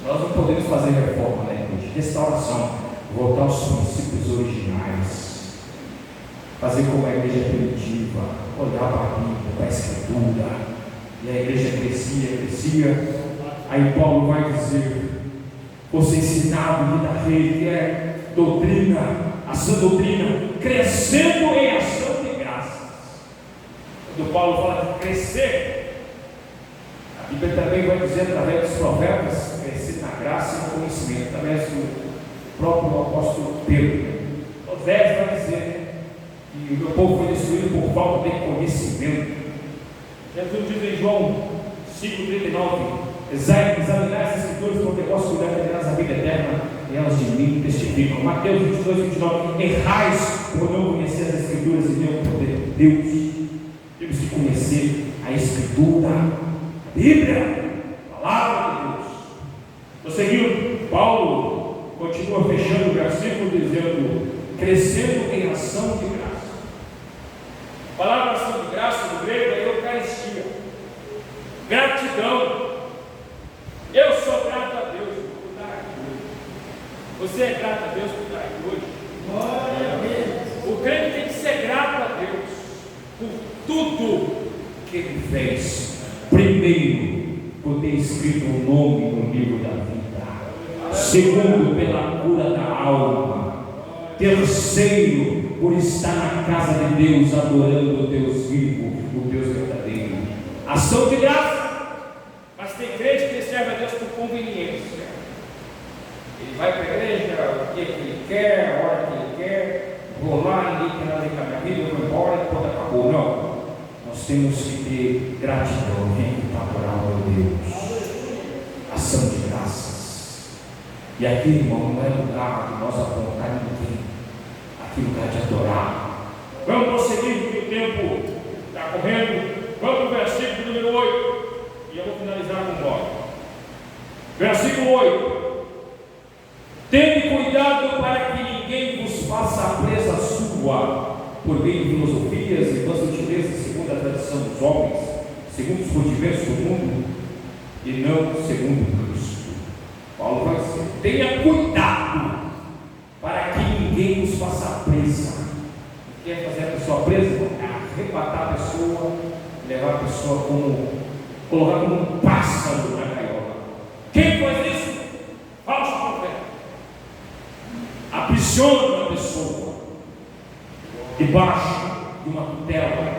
Nós não podemos fazer reforma, né, gente? Restauração, voltar aos princípios originais, fazer como a igreja primitiva, olhar para a Bíblia, para a Escritura, e a igreja crescia. Aí Paulo vai dizer: você ensinado vida rei, que é doutrina, a sã doutrina, crescendo em ação de graças. quando Paulo fala de crescer, a Bíblia também vai dizer através dos profetas, crescer na graça e no conhecimento, através do próprio apóstolo Pedro. Osés vai dizer que o meu povo foi destruído por falta de conhecimento. Jesus diz em João 5,39: examinar as escrituras, porque posso cuidar que terás a vida eterna, e elas de mim testificam. Mateus 22,29: errais por não conhecer as escrituras e nem o poder de Deus. Temos que conhecer a escritura, a Bíblia, a palavra de Deus. Prosseguindo, Paulo continua fechando o versículo dizendo: crescendo em ação de graça. A palavra ação de graça no grego é eucaristia, gratidão. Eu sou grato a Deus por estar aqui hoje. Você é grato a Deus por estar aqui hoje? Glória a Deus. O crente tem que ser grato a Deus por tudo que Ele fez. Primeiro, por ter escrito o nome no livro da vida. Segundo, pela cura da alma. Terceiro, por estar na casa de Deus, adorando o Deus vivo, o Deus verdadeiro. Ação de graça. Mas tem crente que serve a Deus por conveniência. Ele vai para a igreja o dia que ele quer, a hora que ele quer, vou lá, ninguém tem nada com a minha vida, vou embora e quando acabou. Não. Nós temos que ter gratidão, vem para adorar ao meu Deus. Ação de graças. E aqui, irmão, não é lugar de nós apontar ninguém. Aqui é lugar de adorar. Vamos prosseguir, porque o tempo está correndo. Vamos para o versículo número 8. E eu vou finalizar com nós. Versículo 8: tende cuidado para que ninguém vos faça a presa sua, por meio de filosofias e vãs sutilezas, segundo a tradição dos homens, segundo os rudimentos do mundo, e não segundo Cristo. Paulo vai dizer: tenha cuidado para que ninguém vos faça a presa. Quer fazer a pessoa presa? É arrebatar a pessoa, levar a pessoa como colocar como um pássaro na gaiola. Quem faz isso? Falso profeta. Aprisiona uma pessoa debaixo de uma tutela.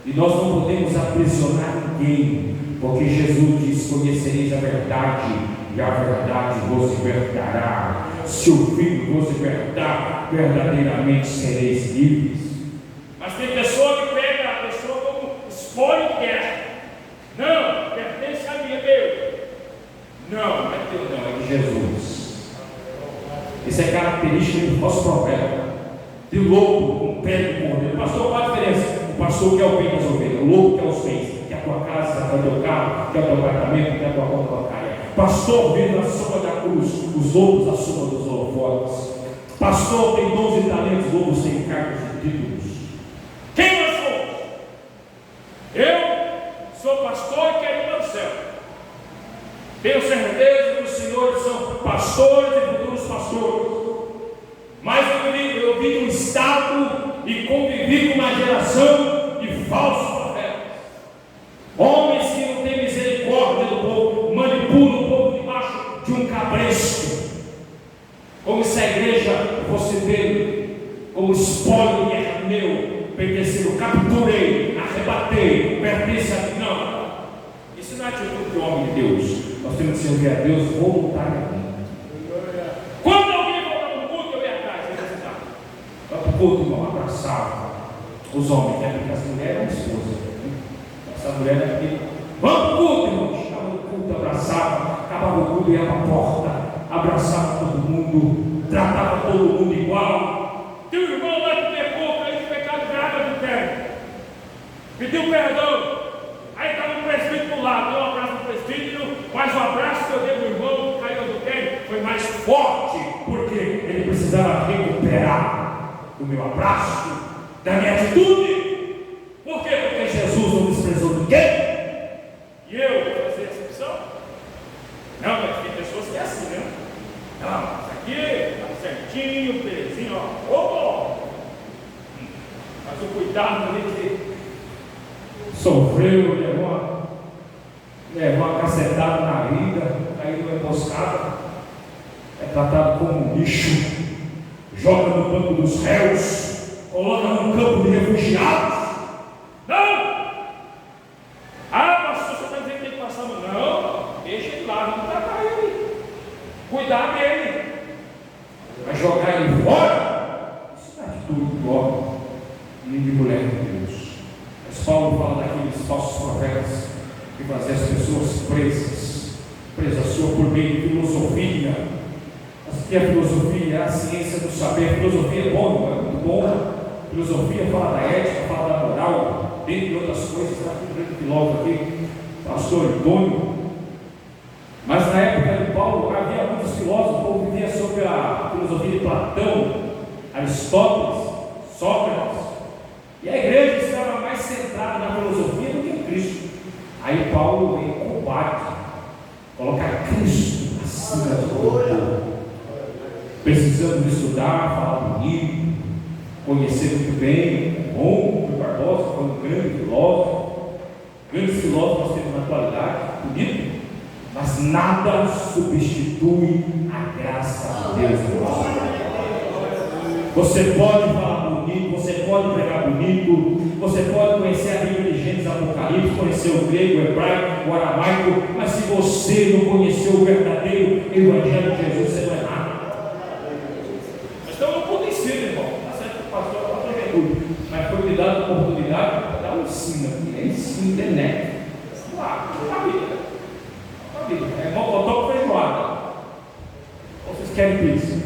E nós não podemos aprisionar ninguém, porque Jesus diz: conhecereis a verdade, e a verdade vos libertará. Se o Filho vos libertar, verdadeiramente sereis livres. Mas tem pessoa que pega a pessoa como espólio de guerra. Não, pertence a mim, é meu. Não é teu, não, é de Jesus. Isso é característica do falso profeta, de lobo com pele de cordeiro. Pastor, qual a diferença? O pastor quer o bem das ovelhas, o lobo quer os bens, quer a tua casa, quer o teu carro, quer o teu apartamento, quer a tua conta bancária. Pastor vive na sombra da cruz, os lobos à sombra dos holofotes. Pastor tem 12 talentos, lobos têm cargos e títulos. Quem nós somos? Eu sou pastor e quero ir para o céu. Tenho certeza que os senhores são pastores e futuros pastores. Mas eu vim de um estado e convivi com uma geração de falsos profetas. Homens que não têm misericórdia do povo, manipulam o povo debaixo de um cabresto. Como se a igreja fosse dele, como espólio que é meu, pertencendo, capturei, arrebatei, pertence a mim. Não, isso não é atitude de homem de Deus. Nós temos que servir a Deus voluntariamente. Quando alguém volta para o culto, eu ia atrás, vai para o culto, irmão, abraçava os homens, né? Porque as mulheres eram esposas. Essa mulher aqui, vamos para o culto, irmão. Chegava no culto, abraçava, acabava o culto, ia para a porta, abraçava todo mundo, tratava todo mundo igual. Teu irmão lá que pecou, caiu de pecado grave do terno, pediu perdão. Aí estava o presbítero do lado, deu um abraço no presbítero, mas o abraço que eu dei para o irmão que caiu do terno foi mais forte, porque ele precisava recuperar o meu abraço, da minha atitude. Por quê? Porque Jesus não desprezou ninguém. E eu vou fazer exceção? Não, mas tem pessoas que é assim, né? Não, isso aqui está certinho, belezinho, ó. Mas o cuidado ali que sofreu, levou uma cacetada na vida, caiu numa emboscada, é tratado como um lixo, joga no banco dos réus, coloca num campo de refugiados. Não! cuidar dele, mas jogar ele fora, isso não é atitude de homem nem de mulher de Deus. Mas Paulo fala daqueles falsos profetas que faziam as pessoas presas sua por meio de filosofia. Que a filosofia é a ciência do saber. A filosofia é bom, é muito bom. A filosofia fala da ética, fala da moral, dentre outras coisas. Está aqui um grande filósofo aqui, pastor Antônio. Mas na época de Paulo havia muitos filósofos. Paulo vivia sobre a filosofia de Platão, Aristóteles, Sócrates, e a igreja estava mais centrada na filosofia do que em Cristo. Aí Paulo vem com combate, colocar Cristo acima de tudo. Precisamos estudar, falar bonito, conhecer muito bem. Bom, o Barbosa foi um grande filósofo. Grandes filósofos nós temos na atualidade, bonito, mas nada substitui a graça de Deus. Você pode falar bonito, você pode pregar bonito, você pode conhecer a Bíblia de Gênesis, Apocalipse, conhecer o grego, o hebraico, o aramaico, mas se você não conhecer o verdadeiro Evangelho de Jesus, você não é nada. Então eu pude ensinar, irmão, está certo? O pastor é tudo, mas foi me dado a oportunidade para dar um ensino aqui, é ensino internet. Lá, na Bíblia. É mocotó com feijoada. Vocês querem pizza?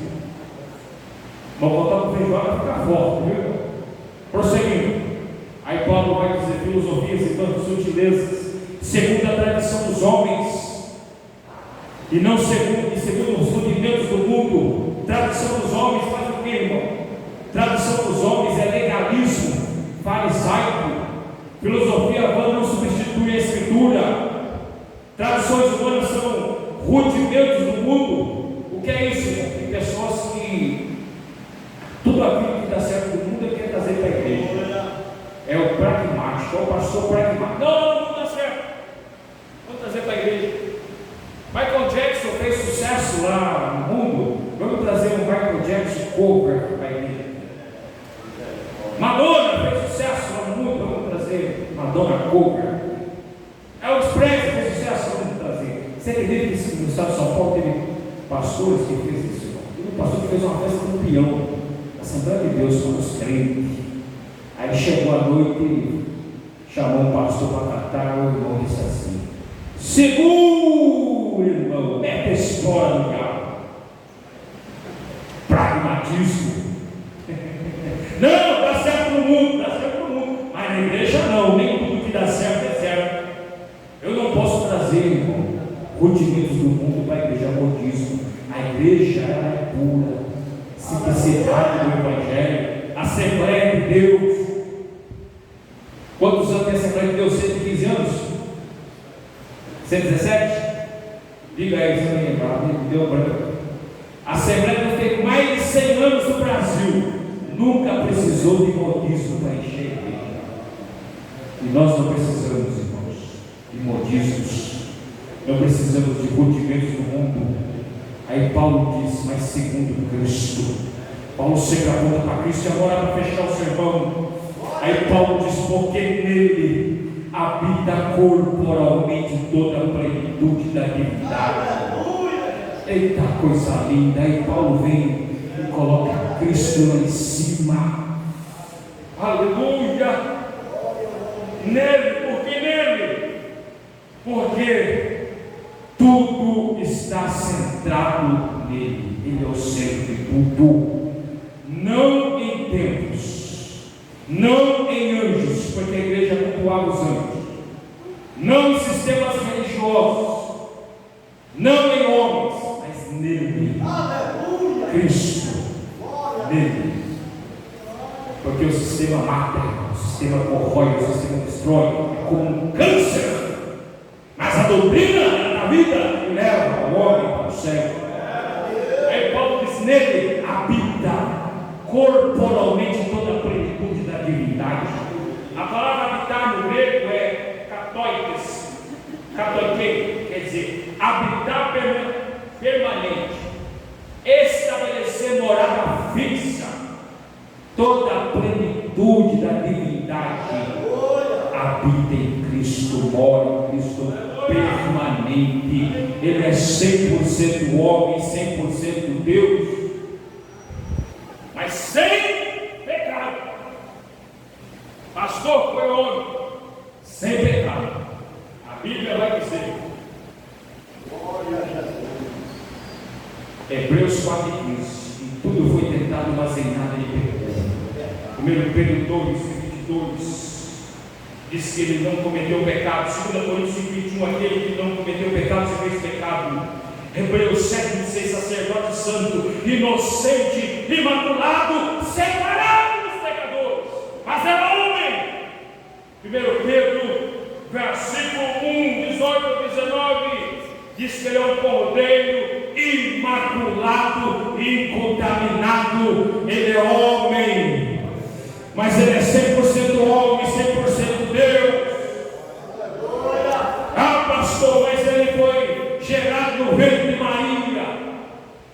Mocotó com feijoada fica forte, viu? Prosseguindo. Aí Paulo vai dizer filosofias e tantas sutilezas, segundo a tradição dos homens, e não segundo os rudimentos do mundo. Tradição dos homens faz o que, irmão? Tradição dos homens é legalismo farisaico. Filosofia vã não substitui a Escritura. Tradições humanas são rudimentos do mundo. O que é isso, irmão? Tem pessoas que tudo aquilo que dá certo do mundo quer trazer para a igreja. É o pragmático, é o pastor pragmático. Não dá certo. Vamos trazer para a igreja. Michael Jackson fez sucesso lá no mundo. Vamos trazer um Michael Jackson cover para a igreja. Madonna fez sucesso lá no mundo. Vamos trazer Madonna cover. Elvis Presley fez sucesso. Vamos trazer. Você acredita que no estado de São Paulo teve pastores que fez isso? Teve um pastor que fez uma festa com um peão, Assembleia de Deus, com os crentes. Aí chegou a noite e chamou um pastor para cantar. O irmão disse assim: segura, irmão, mete a história no carro. Pragmatismo. Não, dá certo no mundo, mas na igreja não, nem tudo que dá certo é certo. Eu não posso trazer, irmão, rudimentos do mundo para a igreja, modismo. A igreja ela é pura, simplicidade do Evangelho, Assembleia de Deus. Quantos anos tem a Assembleia de Deus? 115 anos? 117? Diga aí, se não lembrar, deu branco. A Assembleia de Deus tem mais de 100 anos no Brasil. Nunca precisou de modismo para encher a igreja. E nós não precisamos, irmãos, de modismos. Não precisamos de rudimentos do mundo. Aí Paulo diz, mas segundo Cristo. Paulo sempre aponta para Cristo. E agora, para fechar o sermão, aí Paulo diz, porque nele habita corporalmente toda a plenitude da divindade. Eita, coisa linda. Aí Paulo vem e coloca Cristo lá em cima. Aleluia. Nele, porque nele? Porque tudo está centrado nele. Ele é o centro de tudo. Não em tempos, não em anjos, porque a igreja cultuava os anjos, não em sistemas religiosos, não em homens, mas nele. Aleluia. Cristo, nele. Porque o sistema mata, o sistema corrói, o sistema destrói, é como um câncer. Mas a doutrina da vida leva o homem para o céu. Aí Paulo diz, nele habita corporalmente toda a plenitude da divindade. A palavra habitar no grego é katoikes. Katoike quer dizer habitar permanente, estabelecer morada fixa. Toda a plenitude da divindade habita em Cristo, mora em Cristo permanentemente. Ele é 100% homem, 100% Deus, mas sem pecado. Pastor, foi homem, sem pecado. A Bíblia vai dizer, Hebreus 4,15, em tudo foi tentado, mas em nada ele pecou. 1 Pedro 2,22 diz que ele não cometeu pecado. 2 Coríntios 5,21, aquele que não cometeu pecado se fez pecado. Hebreus 7,16, sacerdote santo, inocente, imaculado, separado dos pecadores, mas era homem. 1 Pedro, versículo 1, 18 a 19, diz que ele é um cordeiro imaculado, incontaminado. Ele é homem, mas ele é 100% homem, 100% Deus. Ah, pastor, mas ele foi gerado no ventre de Maria,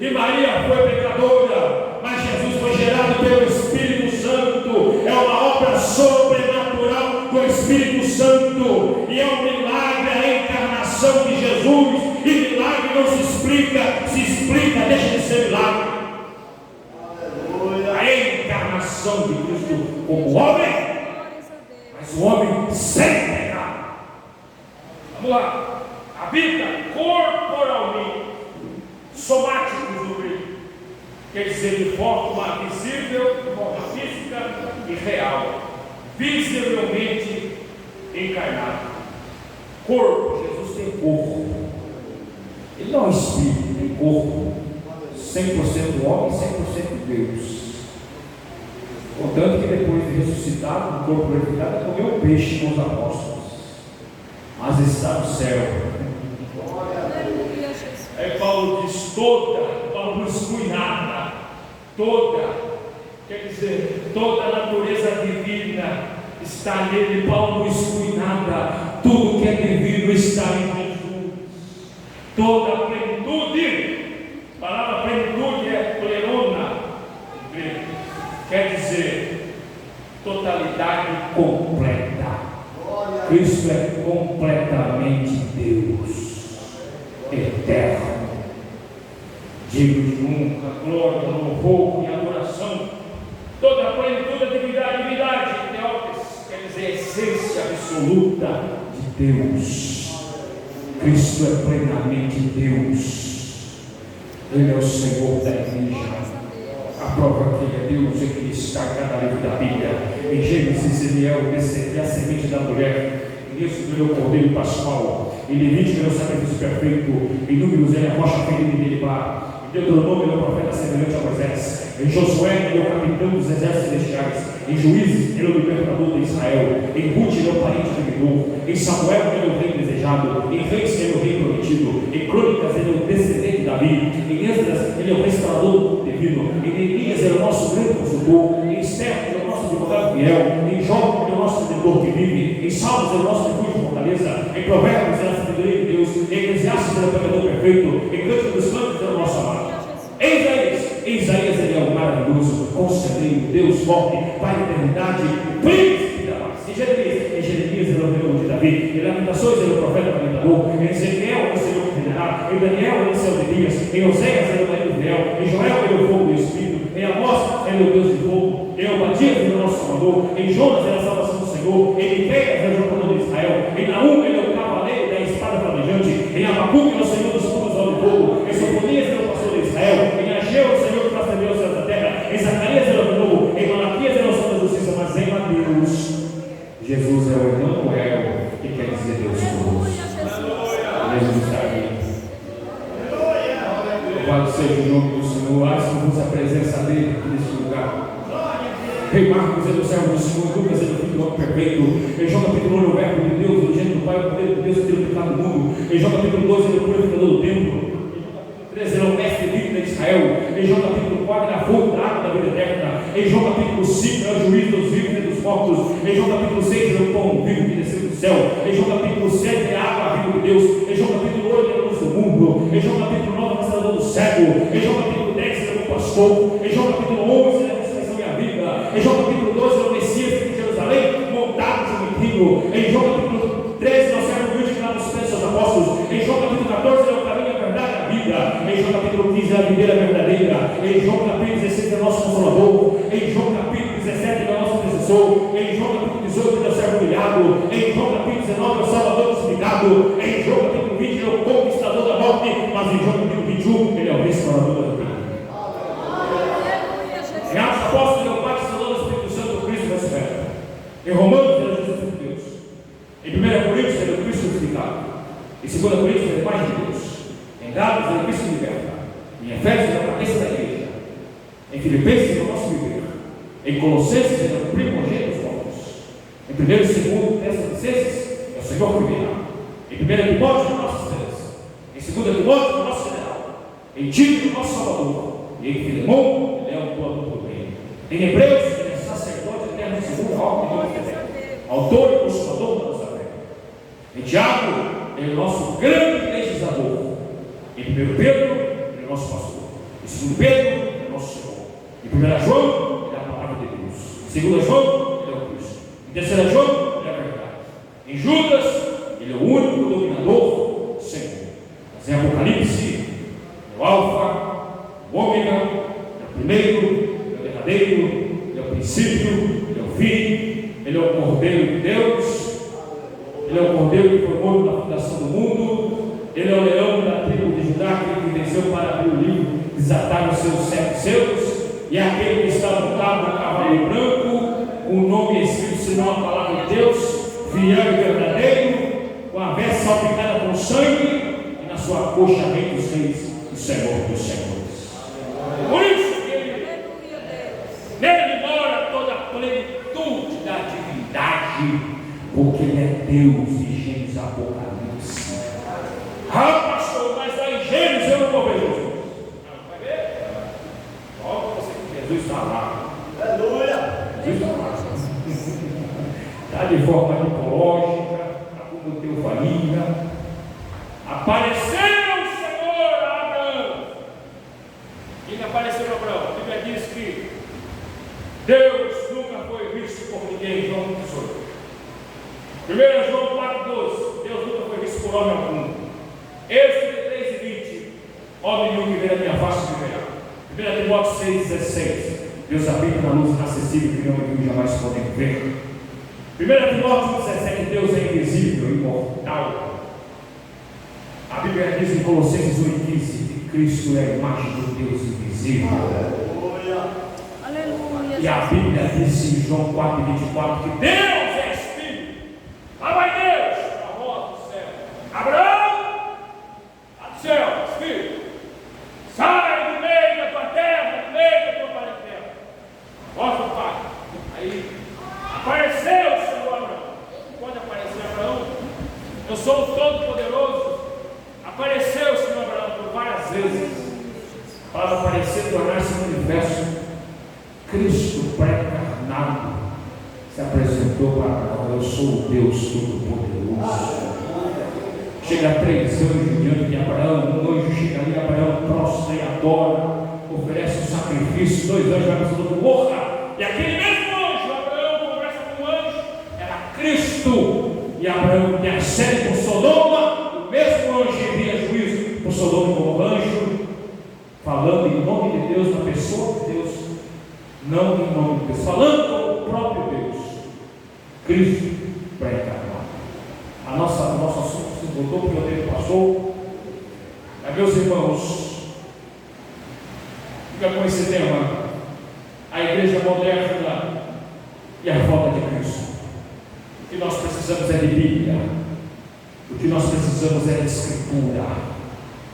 e Maria foi pecadora, mas Jesus foi gerado pelo Espírito Santo. É uma obra sobrenatural do Espírito Santo, e é um milagre a encarnação de Jesus. E milagre não se explica, se explica, deixa de ser milagre. A encarnação de Cristo como homem, mas o homem sem pecado. Vamos lá. Habita corporalmente, somáticos no grego, quer dizer de forma visível, de forma física e real, visivelmente encarnado. Corpo, Jesus tem corpo. Ele não é um espírito, tem corpo. 100% homem, 100% Deus. Contanto que depois de ressuscitado, no corpo glorificado, comeu peixe com os apóstolos, mas está no céu. Aí Paulo diz toda, Paulo não exclui nada, toda, quer dizer, toda a natureza divina está nele. Paulo não exclui nada, tudo que é divino está em Jesus, toda a plenitude. A palavra plenitude é plerona, quer dizer totalidade completa. Cristo é completamente Deus, eterno, digno de honra, glória, louvor e adoração. Toda a plenitude da divindade, Theotokos, quer dizer essência absoluta de Deus. Cristo é plenamente Deus. Ele é o Senhor da igreja. A prova que ele é Deus é que ele está em cada livro da Bíblia. Em Gênesis ele é a semente da mulher. Em Êxodo ele é o cordeiro pascual. Em Levítico ele é o sacrifício perfeito. Em Números ele é a rocha ferida de Meribá. Em Deuteronômio ele é o profeta semelhante a Moisés. Em Josué ele é o capitão dos exércitos celestiais. Em Juízes ele é o libertador de Israel. Em Ruth ele é o parente dividor. Em Samuel ele é o rei desejado. Em Reis ele é o rei prometido. Em Crônicas ele é o descendente de Davi. Em Esdras ele é o restaurador do povo divino. Em Neemias ele é o nosso grande consultor. Em Esther ele é o nosso advogado fiel. Em Jó ele é o nosso redentor que vive. Em Salmos ele é o nosso refúgio de fortaleza. Em Provérbios ele é a sabedoria de Deus. Em Eclesiastes ele é o pecador perfeito. Em Cântico dos Cantos ele é o nosso amado. Em Isaías ele é o maravilhoso, conselheiro, Deus forte, Pai da eternidade, príncipe da paz. Em Jeremias ele é o rei de Davi. Em Lamentações ele é o profeta lamentador. Em Ezequiel ele é o Senhor que generará. Em Daniel ele é o céu de dias. Em Oséias ele é o marido fiel. Em Joel ele é o fogo do Espírito. Em Amós ele é o Deus de fogo. Em Obadias ele é o nosso Salvador. Em Jonas ele é a salvação do Senhor. Em Miqueias ele é o jogador de Israel. Em Naum ele é o cavaleiro da espada flamejante. Em Abacuque ele é o Senhor dos fundos do fogo. Em Sofonias ele é o pastor de Israel. Em Ageu o Senhor que faz tremer os céus da terra. Em Zacarias ele é o renovo. Em Malaquias ele é o som da justiça. Mas em Mateus Jesus é o Emanuel, que quer dizer Deus conosco. Jesus está aqui. Louvado seja o nome do Senhor. Asmo-vos a presença dele aqui neste lugar. Rei Marcos é do servo do Senhor. Lucas é do Filho do Homem perfeito. Em João capítulo 1 é o verbo de Deus, o gênero do Pai, o poder de Deus que tem pecado no mundo. Em João capítulo 2 ele é o purificador do templo. 13 ele é o mestre bíblico de Israel. Em João capítulo 4 ele é a fonte da água da vida eterna. Em João capítulo 5 é o juiz dos vivos e dos mortos. Em João capítulo 6 ele é o pão vivo que desceu do céu. Em João capítulo 7 é a água viva de Deus. Em João capítulo 8 é a luz do mundo. Em João capítulo 9 é o restaurador do cego. Em João capítulo 10 ele é o pastor. Em João capítulo 11 ele é a ressurreição e a vida. Em João capítulo 12 ele é o Messias que vem de Jerusalém montado de um menino. Em João capítulo 13 ele é o servo humilde que lava os pés dos seus apóstolos. Em João capítulo 15 é a videira verdadeira. Em João capítulo 16 é o nosso Consolador. Em João capítulo 17 é o nosso intercessor. Em João capítulo 18 é o servo humilhado. Em João capítulo 19 é o Salvador crucificado. Em João capítulo 20 é o conquistador da morte. Mas em João capítulo 21 ele é o restaurador da vida. Em Atos Apóstolos é o Pai, Salvador do Espírito Santo, o Cristo ressurreto. Em Romanos ele é Jesus de Deus. Em 1 Coríntios ele é o Cristo crucificado. Em 2 Coríntios ele é mais de Deus. Em Gálatas ele é o Cristo liberta. Em Efésios ele é a cabeça da igreja. Em Filipenses ele é o nosso viver. Em Colossenses ele é o primogênito dos mortos. Em 1 e 2 Tessalonicenses é o Senhor que virá. Em 1 Timóteo é a nossa esperança. Em 2 Timóteo é o nosso general. Em Tito é o nosso Salvador. E em Filemão ele é o doador do bem. Em Hebreus ele é sacerdote eterno segundo a ordem de Melquisedeque, autor e consumador da nossa fé. Em Tiago ele é o nosso grande legislador. Em 1 Pedro ele é o nosso pastor. Em 2 Pedro ele é o nosso Senhor. Em 1 João ele é a palavra de Deus. Em 2 João ele é o Cristo. Em 3 João ele é a verdade. Em Judas ele é o único dominador Senhor. Mas em Apocalipse ele é o Alfa, o Ômega, é o primeiro, é o derradeiro, ele é o princípio, ele é o fim, ele é o Cordeiro de Deus, ele é o Cordeiro que foi morto na fundação do mundo, ele é o leão da tribo de Judá que venceu para abrir o livro, desatar os seus 7 selos, e é aquele que está montado no cavalo branco, com o nome escrito senão a palavra de Deus, fiel e verdadeiro, com a veste salpicada com sangue, e na sua coxa rei dos reis e Senhor dos senhores. Por isso que nele mora toda a plenitude da divindade, porque ele é Deus de Gênesis Apocalipse. Ah, pastor, mas lá em Gênesis eu não vou ver Jesus. Não, vai ver? Logo você que Jesus está lá. Aleluia! Jesus está lá. Está de forma mitológica, está como teofania. Apareceu o Senhor a Abraão. Quem apareceu a Abraão? A Bíblia diz que Deus nunca foi visto por ninguém, João 18. 1 João 4,12. Deus nunca foi visto por homem algum. Êxodo 3,20. Homem nenhum que vê a minha face viverá. 1 Timóteo 6,16. Deus habita na luz inacessível que não viu e jamais podem ver. 1 Timóteo 17. Deus é invisível, imortal. A Bíblia diz em Colossenses 1,15 que Cristo é a imagem do Deus invisível. Aleluia. E a Bíblia diz em João 4,24 que Deus é Espírito. Lá vai Deus, a voz do céu. Abraão, lá do céu, Espírito, sai do meio da tua terra, do meio da tua parentela. Voz do Pai. Aí apareceu o Senhor Abraão. Pode aparecer Abraão. Eu sou o Todo-Poderoso. Apareceu o Senhor Abraão por várias vezes. Para aparecer, tornar-se manifesto. Cristo pré-encarnado se apresentou para Abraão. Eu sou o Deus Todo-Poderoso. Chega 3 anos diante de Abraão. Um anjo chega ali, Abraão prostra e adora, oferece um sacrifício. 2 anjos vai pensando, morra. E aquele mesmo anjo, Abraão conversa com o anjo, era Cristo. E Abraão intercede por Sodoma. O mesmo anjo envia juízo por Sodoma como anjo, falando em nome de Deus, na pessoa de Deus, não em nome de Deus, falando com o próprio Deus. Cristo pré-encarnado. O nosso assunto se voltou porque o tempo passou. Mas, meus irmãos, fica com esse tema: a igreja moderna e a falta de Cristo. O que nós precisamos é de Bíblia. O que nós precisamos é de Escritura.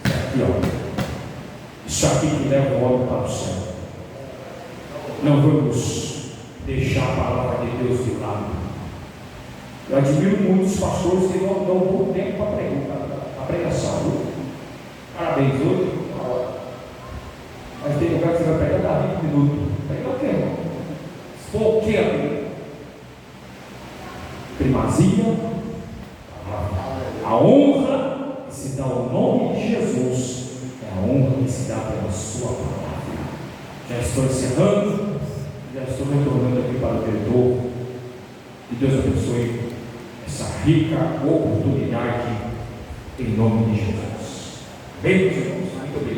Aqui, ó. Isso aqui que leva o homem para o céu. Não vamos deixar a palavra de Deus de lado. Eu admiro muitos pastores que não dão um pouco tempo para a pregação. Parabéns, hoje. Mas tem lugar que você vai pegar 20 minutos. Pega o quê, irmão? Se for o quê, amigo? Primazia. A honra que se dá ao nome de Jesus é a honra que se dá pela sua palavra. Já estou encerrando, já estou retornando aqui para o diretor. Que Deus abençoe essa rica oportunidade em nome de Jesus. Bem, meus irmãos, muito obrigado.